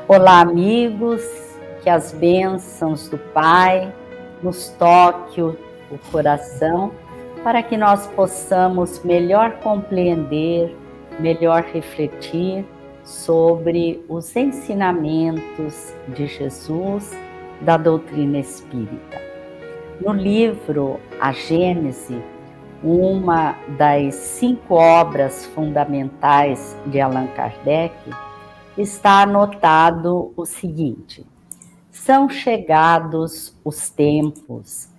Olá, amigos, que as bênçãos do Pai nos toque o coração para que nós possamos melhor compreender, melhor refletir sobre os ensinamentos de Jesus da doutrina espírita. No livro A Gênese, uma das 5 obras fundamentais de Allan Kardec, está anotado o seguinte: são chegados os tempos,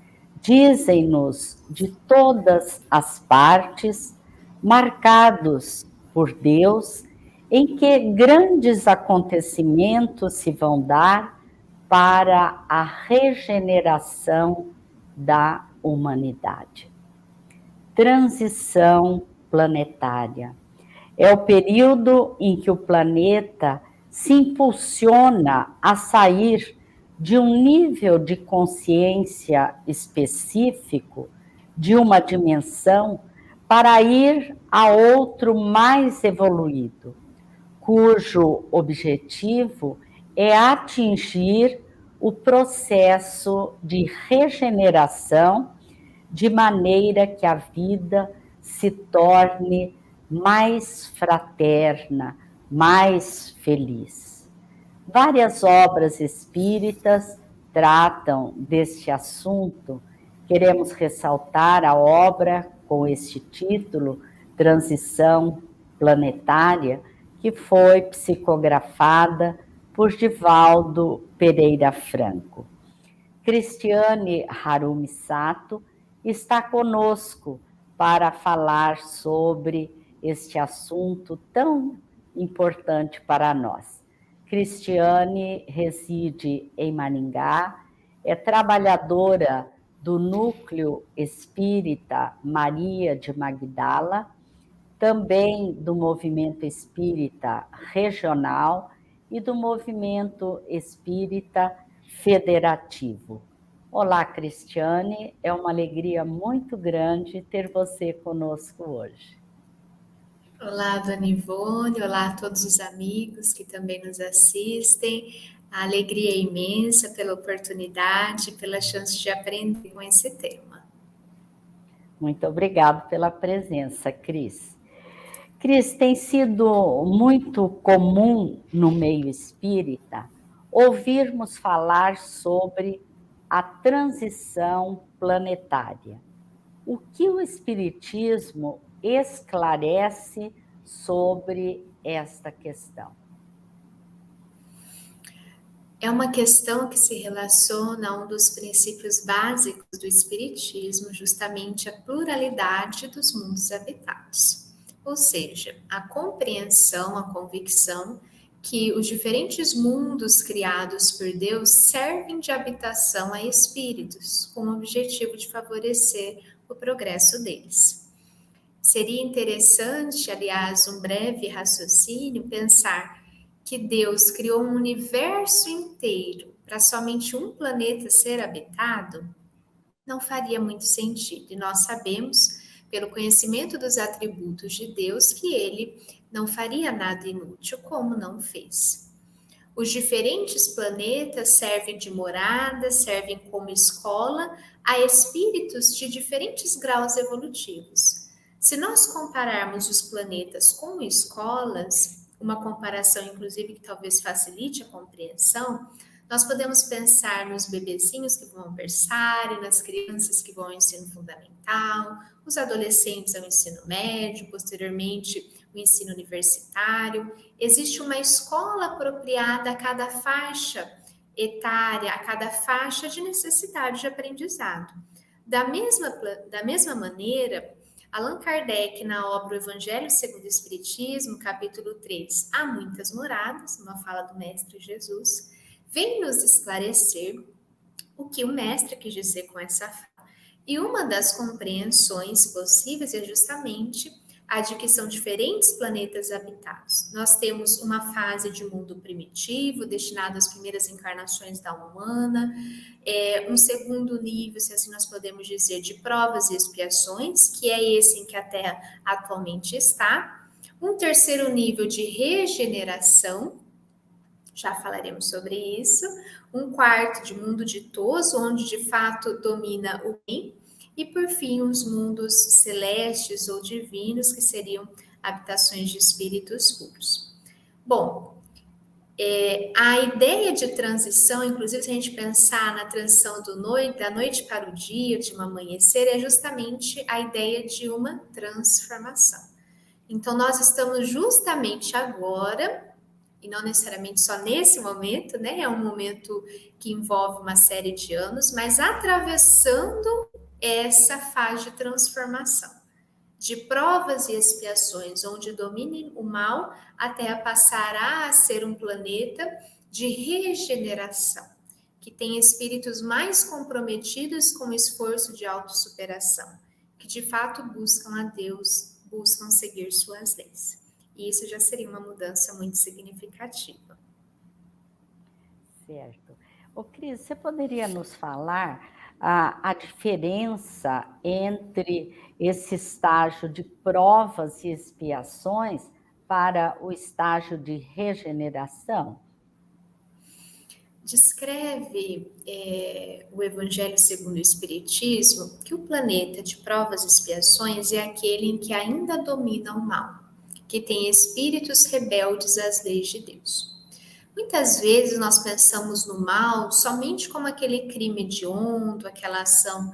dizem-nos de todas as partes, marcados por Deus, em que grandes acontecimentos se vão dar para a regeneração da humanidade. Transição planetária. É o período em que o planeta se impulsiona a sair de um nível de consciência específico, de uma dimensão, para ir a outro mais evoluído, cujo objetivo é atingir o processo de regeneração, de maneira que a vida se torne mais fraterna, mais feliz. Várias obras espíritas tratam deste assunto. Queremos ressaltar a obra com este título, Transição Planetária, que foi psicografada por Divaldo Pereira Franco. Cristiane Harumi Sato está conosco para falar sobre este assunto tão importante para nós. Cristiane reside em Maringá, é trabalhadora do Núcleo Espírita Maria de Magdala, também do Movimento Espírita Regional e do Movimento Espírita Federativo. Olá, Cristiane, é uma alegria muito grande ter você conosco hoje. Olá, Dona Ivone, olá a todos os amigos que também nos assistem. A alegria é imensa pela oportunidade, pela chance de aprender com esse tema. Muito obrigada pela presença, Cris. Cris, tem sido muito comum no meio espírita ouvirmos falar sobre a transição planetária. O que o Espiritismo esclarece sobre esta questão? É uma questão que se relaciona a um dos princípios básicos do Espiritismo, justamente a pluralidade dos mundos habitados. Ou seja, a compreensão, a convicção que os diferentes mundos criados por Deus servem de habitação a espíritos, com o objetivo de favorecer o progresso deles. Seria interessante, aliás, um breve raciocínio, pensar que Deus criou um universo inteiro para somente um planeta ser habitado. Não faria muito sentido. E nós sabemos, pelo conhecimento dos atributos de Deus, que ele não faria nada inútil, como não fez. Os diferentes planetas servem de morada, servem como escola a espíritos de diferentes graus evolutivos. Se nós compararmos os planetas com escolas, uma comparação inclusive que talvez facilite a compreensão, nós podemos pensar nos bebezinhos que vão ao berçário, nas crianças que vão ao ensino fundamental, os adolescentes ao ensino médio, posteriormente o ensino universitário. Existe uma escola apropriada a cada faixa etária, a cada faixa de necessidade de aprendizado. Da mesma maneira, Allan Kardec, na obra O Evangelho segundo o Espiritismo, capítulo 3, Há Muitas Moradas, uma fala do Mestre Jesus, vem nos esclarecer o que o Mestre quis dizer com essa fala. E uma das compreensões possíveis é justamente a de que são diferentes planetas habitados. Nós temos uma fase de mundo primitivo, destinado às primeiras encarnações da humana, um segundo nível, se assim nós podemos dizer, de provas e expiações, que é esse em que a Terra atualmente está. Um terceiro nível de regeneração, já falaremos sobre isso. Um quarto de mundo ditoso, onde de fato domina o bem. E por fim, os mundos celestes ou divinos, que seriam habitações de espíritos puros. Bom, a ideia de transição, inclusive se a gente pensar na transição da noite para o dia, de um amanhecer, é justamente a ideia de uma transformação. Então, nós estamos justamente agora, e não necessariamente só nesse momento, né? É um momento que envolve uma série de anos, mas atravessando essa fase de transformação, de provas e expiações, onde domine o mal, até passará a ser um planeta de regeneração, que tem espíritos mais comprometidos com o esforço de autossuperação, que de fato buscam a Deus, buscam seguir suas leis. E isso já seria uma mudança muito significativa. Certo. Ô, Cris, você poderia nos falar a diferença entre esse estágio de provas e expiações para o estágio de regeneração? Descreve o Evangelho segundo o Espiritismo que o planeta de provas e expiações é aquele em que ainda domina o mal, que tem espíritos rebeldes às leis de Deus. Muitas vezes nós pensamos no mal somente como aquele crime hediondo, aquela ação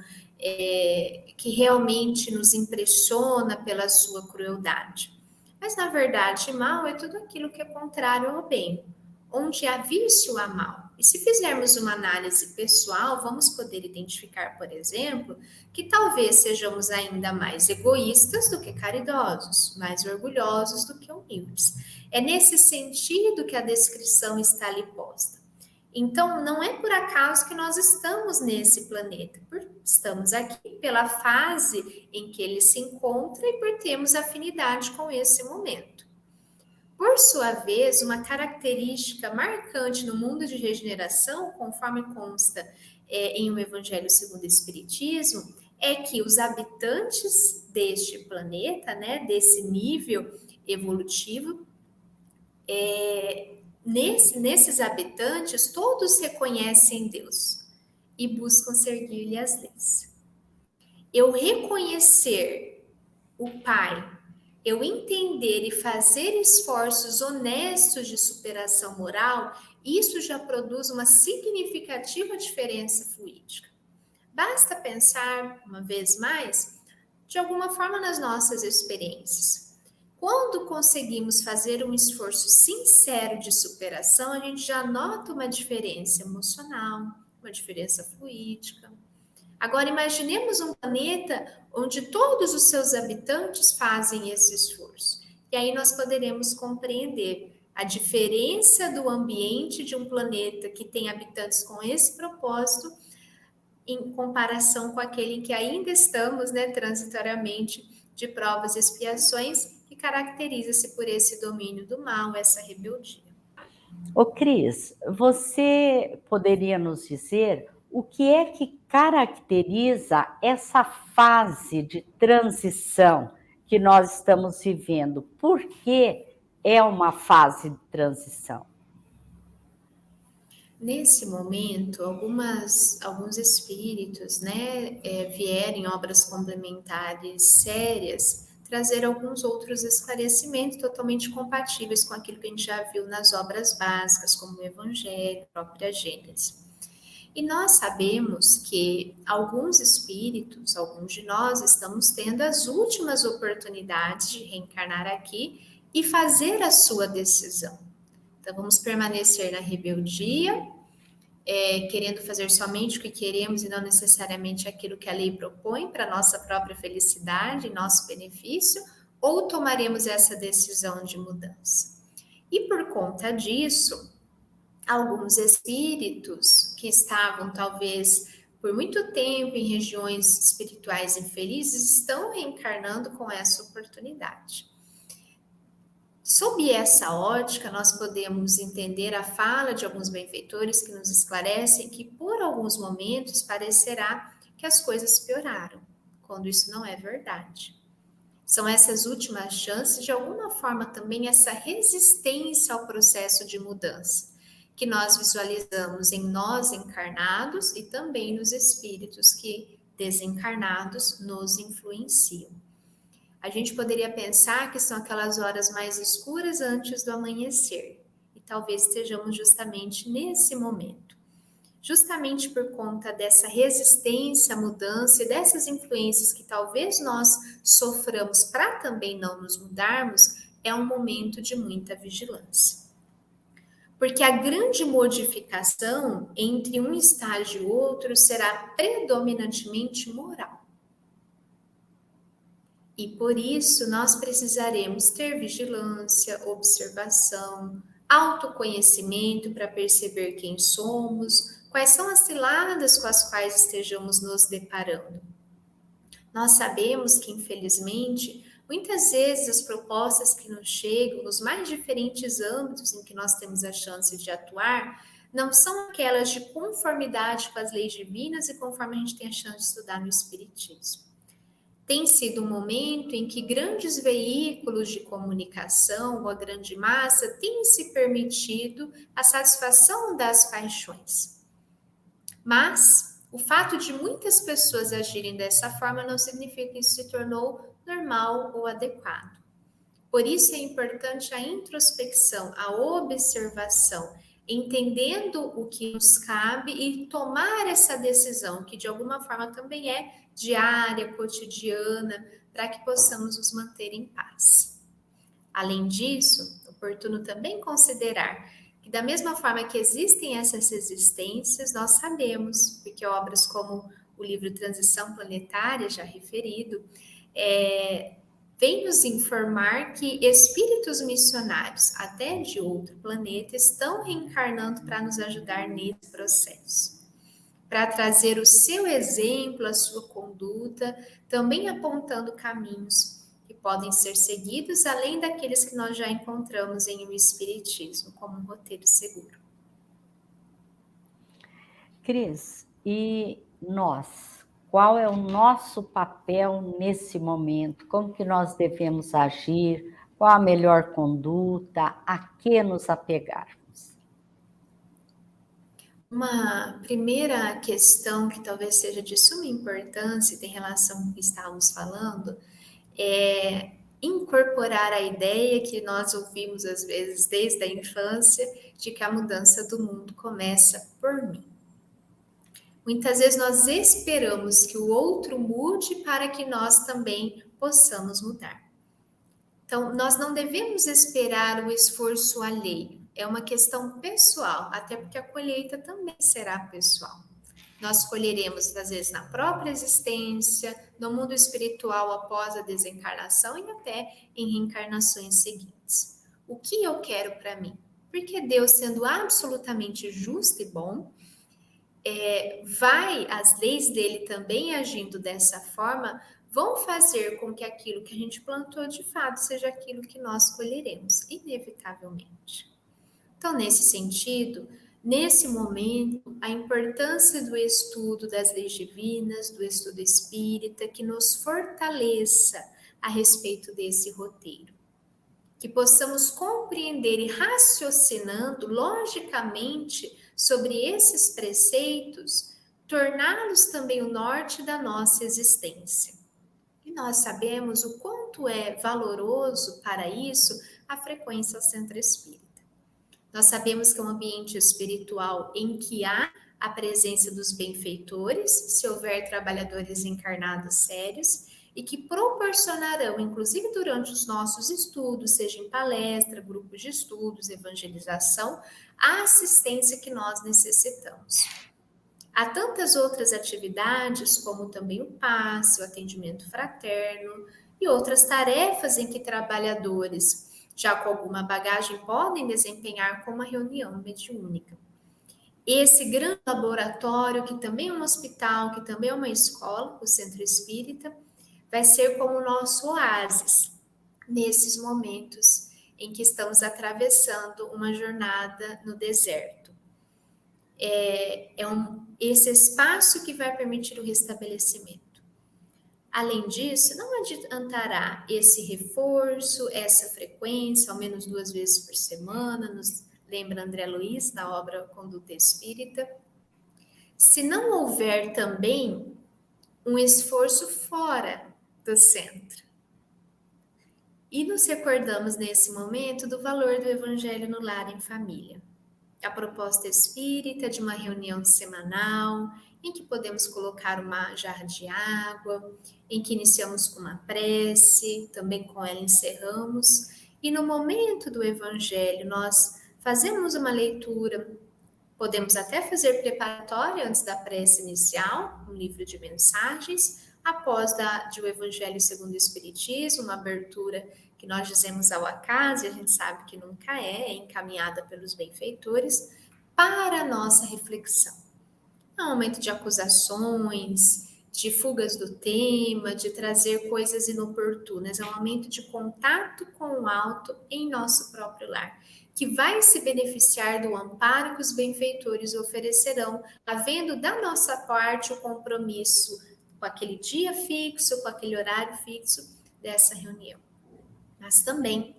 que realmente nos impressiona pela sua crueldade. Mas, na verdade, mal é tudo aquilo que é contrário ao bem, onde há vício há mal. E se fizermos uma análise pessoal, vamos poder identificar, por exemplo, que talvez sejamos ainda mais egoístas do que caridosos, mais orgulhosos do que humildes. É nesse sentido que a descrição está ali posta. Então, não é por acaso que nós estamos nesse planeta, estamos aqui pela fase em que ele se encontra e por termos afinidade com esse momento. Por sua vez, uma característica marcante no mundo de regeneração, conforme consta em O Evangelho segundo o Espiritismo, é que os habitantes deste planeta, né, desse nível evolutivo, nesses habitantes, todos reconhecem Deus e buscam seguir-lhe as leis. Eu reconhecer o Pai, eu entender e fazer esforços honestos de superação moral, isso já produz uma significativa diferença fluídica. Basta pensar, uma vez mais, de alguma forma nas nossas experiências. Quando conseguimos fazer um esforço sincero de superação, a gente já nota uma diferença emocional, uma diferença fluídica. Agora, imaginemos um planeta onde todos os seus habitantes fazem esse esforço. E aí nós poderemos compreender a diferença do ambiente de um planeta que tem habitantes com esse propósito em comparação com aquele em que ainda estamos, né, transitoriamente, de provas e expiações, que caracteriza-se por esse domínio do mal, essa rebeldia. Ô, Cris, você poderia nos dizer o que é que caracteriza essa fase de transição que nós estamos vivendo? Por que é uma fase de transição? Nesse momento, alguns espíritos, né, vieram em obras complementares sérias trazer alguns outros esclarecimentos totalmente compatíveis com aquilo que a gente já viu nas obras básicas, como o Evangelho, a própria Gênesis. E nós sabemos que alguns espíritos, alguns de nós, estamos tendo as últimas oportunidades de reencarnar aqui e fazer a sua decisão. Então, vamos permanecer na rebeldia, querendo fazer somente o que queremos e não necessariamente aquilo que a lei propõe para nossa própria felicidade e nosso benefício, ou tomaremos essa decisão de mudança. E por conta disso, alguns espíritos que estavam talvez por muito tempo em regiões espirituais infelizes estão reencarnando com essa oportunidade. Sob essa ótica, nós podemos entender a fala de alguns benfeitores que nos esclarecem que, por alguns momentos, parecerá que as coisas pioraram, quando isso não é verdade. São essas últimas chances, de alguma forma, também essa resistência ao processo de mudança. que nós visualizamos em nós encarnados e também nos espíritos que desencarnados nos influenciam. A gente poderia pensar que são aquelas horas mais escuras antes do amanhecer, e talvez estejamos justamente nesse momento. Justamente por conta dessa resistência à mudança e dessas influências que talvez nós soframos para também não nos mudarmos, é um momento de muita vigilância. Porque a grande modificação entre um estágio e outro será predominantemente moral. E por isso nós precisaremos ter vigilância, observação, autoconhecimento para perceber quem somos, quais são as ciladas com as quais estejamos nos deparando. Nós sabemos que, infelizmente, muitas vezes as propostas que nos chegam nos mais diferentes âmbitos em que nós temos a chance de atuar não são aquelas de conformidade com as leis divinas e conforme a gente tem a chance de estudar no Espiritismo. Tem sido um momento em que grandes veículos de comunicação ou a grande massa têm se permitido a satisfação das paixões. Mas o fato de muitas pessoas agirem dessa forma não significa que isso se tornou normal ou adequado. Por isso é importante a introspecção, a observação, entendendo o que nos cabe e tomar essa decisão, que de alguma forma também é diária, cotidiana, para que possamos nos manter em paz. Além disso, é oportuno também considerar que da mesma forma que existem essas resistências, nós sabemos, porque obras como o livro Transição Planetária, já referido, vem nos informar que espíritos missionários, até de outro planeta, estão reencarnando para nos ajudar nesse processo. Para trazer o seu exemplo, a sua conduta, também apontando caminhos que podem ser seguidos, além daqueles que nós já encontramos em o Espiritismo, como um roteiro seguro. Cris, e nós? Qual é o nosso papel nesse momento? Como que nós devemos agir? Qual a melhor conduta? A que nos apegarmos? Uma primeira questão que talvez seja de suma importância e tem relação com o que estávamos falando é incorporar a ideia que nós ouvimos às vezes desde a infância de que a mudança do mundo começa por mim. Muitas vezes nós esperamos que o outro mude para que nós também possamos mudar. Então, nós não devemos esperar o esforço alheio. É uma questão pessoal, até porque a colheita também será pessoal. Nós colheremos, às vezes, na própria existência, no mundo espiritual após a desencarnação e até em reencarnações seguintes. O que eu quero para mim? Porque Deus, sendo absolutamente justo e bom, as leis dele também agindo dessa forma, vão fazer com que aquilo que a gente plantou de fato seja aquilo que nós colheremos, inevitavelmente. Então, nesse sentido, nesse momento, a importância do estudo das leis divinas, do estudo espírita, que nos fortaleça a respeito desse roteiro. Que possamos compreender e raciocinando logicamente sobre esses preceitos, torná-los também o norte da nossa existência. E nós sabemos o quanto é valoroso para isso a frequência ao centro espírita. Nós sabemos que é um ambiente espiritual em que há a presença dos benfeitores, se houver trabalhadores encarnados sérios, e que proporcionarão, inclusive durante os nossos estudos, seja em palestra, grupos de estudos, evangelização, a assistência que nós necessitamos. Há tantas outras atividades, como também o passe, o atendimento fraterno e outras tarefas em que trabalhadores, já com alguma bagagem, podem desempenhar como a reunião mediúnica. Esse grande laboratório, que também é um hospital, que também é uma escola, o Centro Espírita, vai ser como o nosso oásis, nesses momentos em que estamos atravessando uma jornada no deserto. Esse espaço que vai permitir o restabelecimento. Além disso, não adiantará esse reforço, essa frequência, ao menos 2 vezes por semana, nos lembra André Luiz, na obra Conduta Espírita, se não houver também um esforço fora do centro. E nos recordamos nesse momento do valor do Evangelho no lar em família. A proposta espírita de uma reunião semanal, em que podemos colocar uma jarra de água, em que iniciamos com uma prece, também com ela encerramos, e no momento do Evangelho nós fazemos uma leitura, podemos até fazer preparatória antes da prece inicial, um livro de mensagens, após de o Evangelho segundo o Espiritismo, uma abertura que nós dizemos ao acaso, e a gente sabe que nunca é encaminhada pelos benfeitores, para a nossa reflexão. É um momento de acusações, de fugas do tema, de trazer coisas inoportunas, é um momento de contato com o alto em nosso próprio lar, que vai se beneficiar do amparo que os benfeitores oferecerão, havendo da nossa parte o compromisso com aquele dia fixo, com aquele horário fixo dessa reunião. Mas também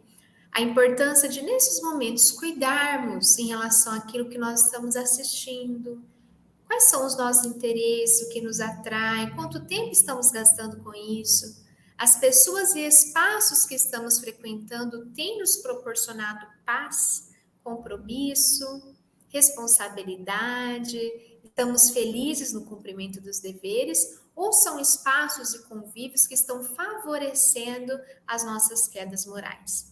a importância de, nesses momentos, cuidarmos em relação àquilo que nós estamos assistindo. Quais são os nossos interesses, o que nos atrai, quanto tempo estamos gastando com isso? As pessoas e espaços que estamos frequentando têm nos proporcionado paz, compromisso, responsabilidade? Estamos felizes no cumprimento dos deveres? Ou são espaços e convívios que estão favorecendo as nossas quedas morais?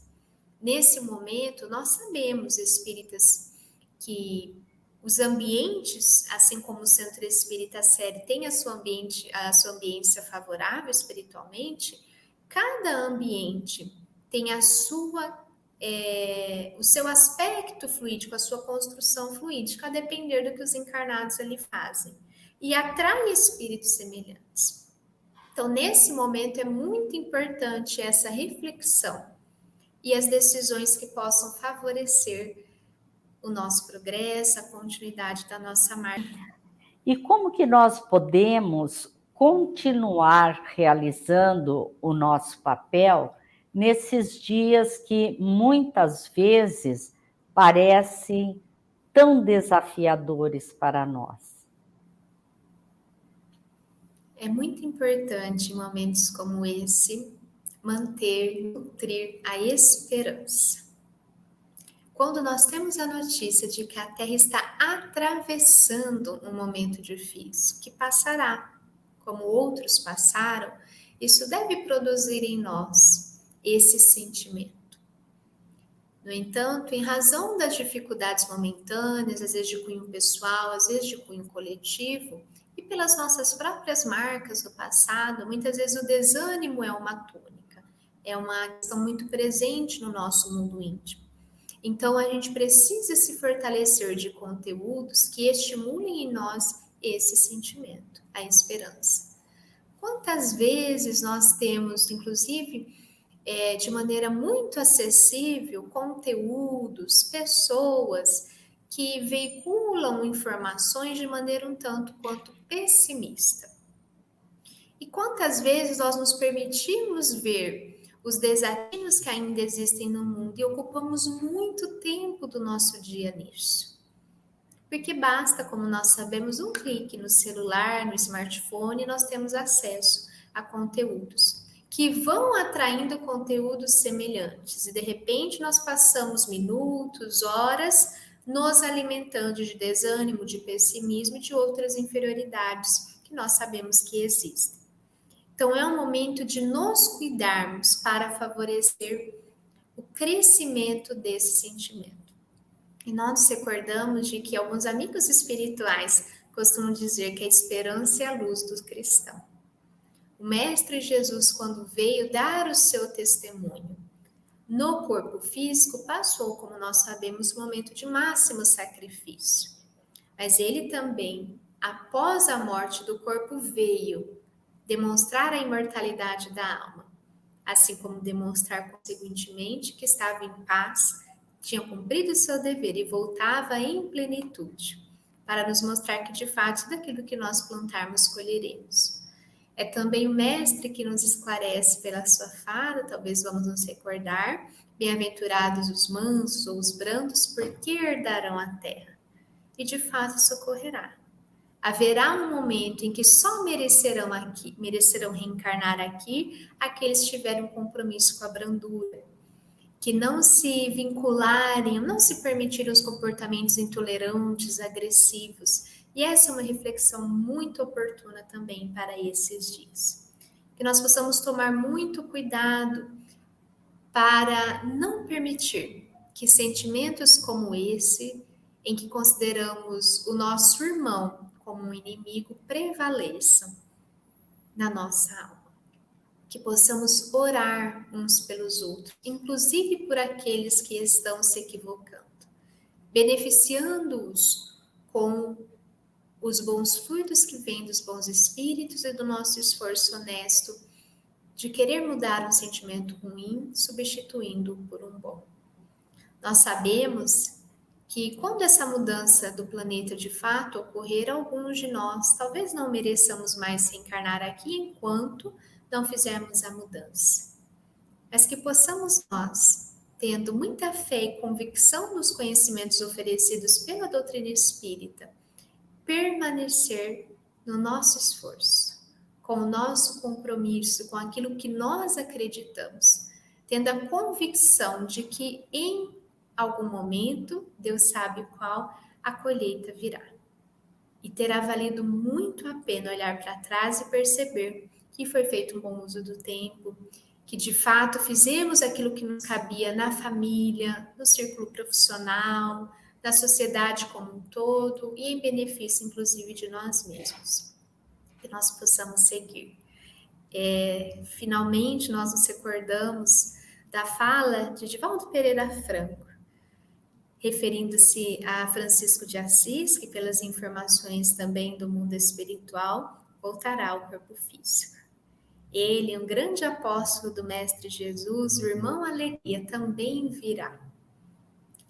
Nesse momento, nós sabemos, espíritas, que os ambientes, assim como o Centro Espírita Série tem a sua ambiência favorável espiritualmente, cada ambiente tem o seu aspecto fluídico, a sua construção fluídica, a depender do que os encarnados ali fazem. E atrai espíritos semelhantes. Então, nesse momento, é muito importante essa reflexão e as decisões que possam favorecer o nosso progresso, a continuidade da nossa marca. E como que nós podemos continuar realizando o nosso papel nesses dias que muitas vezes parecem tão desafiadores para nós? É muito importante em momentos como esse nutrir a esperança. Quando nós temos a notícia de que a Terra está atravessando um momento difícil, que passará, como outros passaram, isso deve produzir em nós esse sentimento. No entanto, em razão das dificuldades momentâneas, às vezes de cunho pessoal, às vezes de cunho coletivo, e pelas nossas próprias marcas do passado, muitas vezes o desânimo é uma tônica, é uma questão muito presente no nosso mundo íntimo. Então, a gente precisa se fortalecer de conteúdos que estimulem em nós esse sentimento, a esperança. Quantas vezes nós temos, inclusive, de maneira muito acessível, conteúdos, pessoas que veiculam informações de maneira um tanto quanto pessimista. E quantas vezes nós nos permitimos ver os desafios que ainda existem no mundo e ocupamos muito tempo do nosso dia nisso. Porque basta, como nós sabemos, um clique no celular, no smartphone, e nós temos acesso a conteúdos que vão atraindo conteúdos semelhantes. E de repente nós passamos minutos, horas, nos alimentando de desânimo, de pessimismo e de outras inferioridades que nós sabemos que existem. Então, é um momento de nos cuidarmos para favorecer o crescimento desse sentimento. E nós nos recordamos de que alguns amigos espirituais costumam dizer que a esperança é a luz do cristão. O Mestre Jesus, quando veio dar o seu testemunho no corpo físico, passou, como nós sabemos, um momento de máximo sacrifício. Mas ele também, após a morte do corpo, veio demonstrar a imortalidade da alma, assim como demonstrar consequentemente que estava em paz, tinha cumprido o seu dever e voltava em plenitude, para nos mostrar que de fato daquilo que nós plantarmos colheremos. É também o mestre que nos esclarece pela sua fala, talvez vamos nos recordar, bem-aventurados os mansos ou os brandos, porque herdarão a terra. E de fato socorrerá. Haverá um momento em que só merecerão reencarnar aqui aqueles que tiverem um compromisso com a brandura, que não se vincularem, não se permitirem os comportamentos intolerantes, agressivos. E essa é uma reflexão muito oportuna também para esses dias. Que nós possamos tomar muito cuidado para não permitir que sentimentos como esse, em que consideramos o nosso irmão como um inimigo, prevaleçam na nossa alma. Que possamos orar uns pelos outros, inclusive por aqueles que estão se equivocando, beneficiando-os com os bons frutos que vêm dos bons espíritos e do nosso esforço honesto de querer mudar um sentimento ruim, substituindo-o por um bom. Nós sabemos que quando essa mudança do planeta de fato ocorrer, alguns de nós talvez não mereçamos mais reencarnar aqui enquanto não fizermos a mudança. Mas que possamos nós, tendo muita fé e convicção nos conhecimentos oferecidos pela doutrina espírita, permanecer no nosso esforço, com o nosso compromisso, com aquilo que nós acreditamos, tendo a convicção de que em algum momento, Deus sabe qual, a colheita virá. E terá valido muito a pena olhar para trás e perceber que foi feito um bom uso do tempo, que de fato fizemos aquilo que nos cabia na família, no círculo profissional, na sociedade como um todo e em benefício, inclusive, de nós mesmos. Que nós possamos seguir. Finalmente, nós nos recordamos da fala de Divaldo Pereira Franco, referindo-se a Francisco de Assis, que pelas informações também do mundo espiritual, voltará ao corpo físico. Ele, um grande apóstolo do Mestre Jesus, o irmão Alegria, também virá.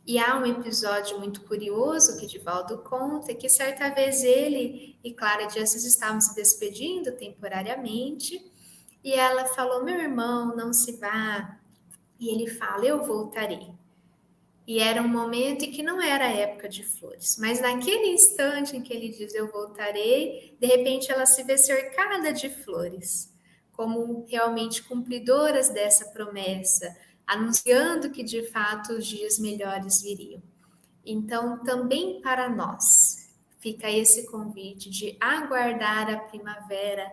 E há um episódio muito curioso que Divaldo conta, que certa vez ele e Clara de Assis estavam se despedindo temporariamente, e ela falou, meu irmão, não se vá. E ele fala, eu voltarei. E era um momento em que não era a época de flores, mas naquele instante em que ele diz eu voltarei, de repente ela se vê cercada de flores, como realmente cumpridoras dessa promessa, anunciando que de fato os dias melhores viriam. Então, também para nós, fica esse convite de aguardar a primavera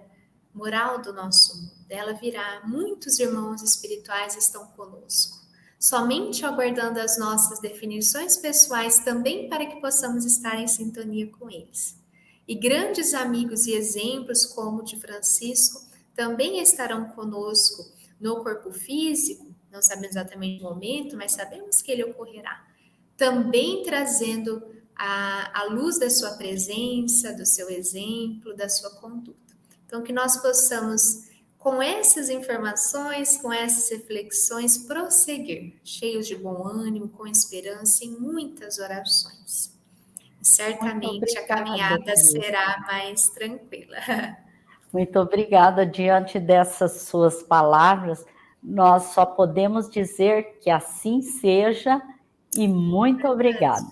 moral do nosso mundo. Ela virá, muitos irmãos espirituais estão conosco. Somente aguardando as nossas definições pessoais também para que possamos estar em sintonia com eles. E grandes amigos e exemplos como o de Francisco também estarão conosco no corpo físico, não sabemos exatamente o momento, mas sabemos que ele ocorrerá. Também trazendo a luz da sua presença, do seu exemplo, da sua conduta. Então, que nós possamos com essas informações, com essas reflexões, prosseguir, cheios de bom ânimo, com esperança em muitas orações. Certamente a caminhada será mais tranquila. Muito obrigada. Diante dessas suas palavras, nós só podemos dizer que assim seja e muito obrigada.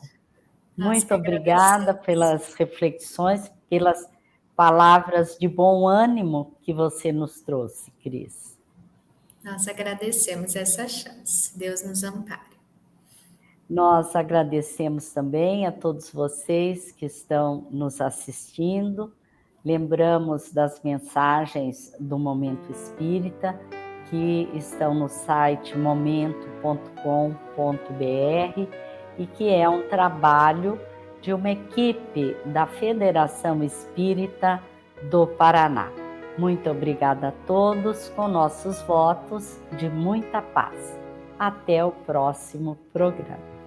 Muito obrigada pelas reflexões, pelas palavras de bom ânimo que você nos trouxe, Cris. Nós agradecemos essa chance. Deus nos ampare. Nós agradecemos também a todos vocês que estão nos assistindo. Lembramos das mensagens do Momento Espírita, que estão no site momento.com.br e que é um trabalho de uma equipe da Federação Espírita do Paraná. Muito obrigada a todos, com nossos votos de muita paz. Até o próximo programa.